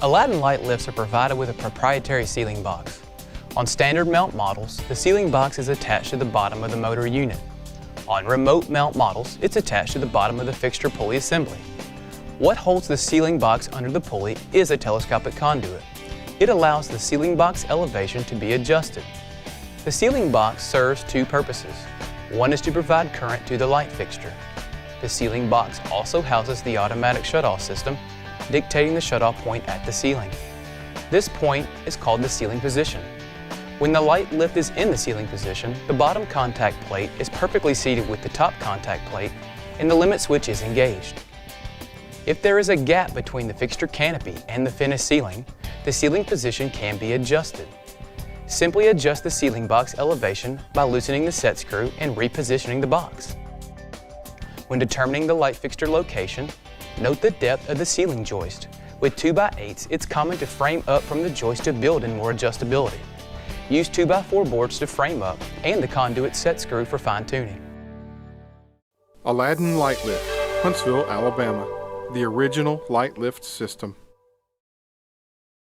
Aladdin Light Lifts are provided with a proprietary ceiling box. On standard mount models, the ceiling box is attached to the bottom of the motor unit. On remote mount models, it's attached to the bottom of the fixture pulley assembly. What holds the ceiling box under the pulley is a telescopic conduit. It allows the ceiling box elevation to be adjusted. The ceiling box serves two purposes. One is to provide current to the light fixture. The ceiling box also houses the automatic shutoff system, dictating the shutoff point at the ceiling. This point is called the ceiling position. When the light lift is in the ceiling position, the bottom contact plate is perfectly seated with the top contact plate and the limit switch is engaged. If there is a gap between the fixture canopy and the finished ceiling, the ceiling position can be adjusted. Simply adjust the ceiling box elevation by loosening the set screw and repositioning the box. When determining the light fixture location, note the depth of the ceiling joist. With 2x8s, it's common to frame up from the joist to build in more adjustability. Use 2x4 boards to frame up and the conduit set screw for fine-tuning. Aladdin Light Lift, Huntsville, Alabama. The original light lift system.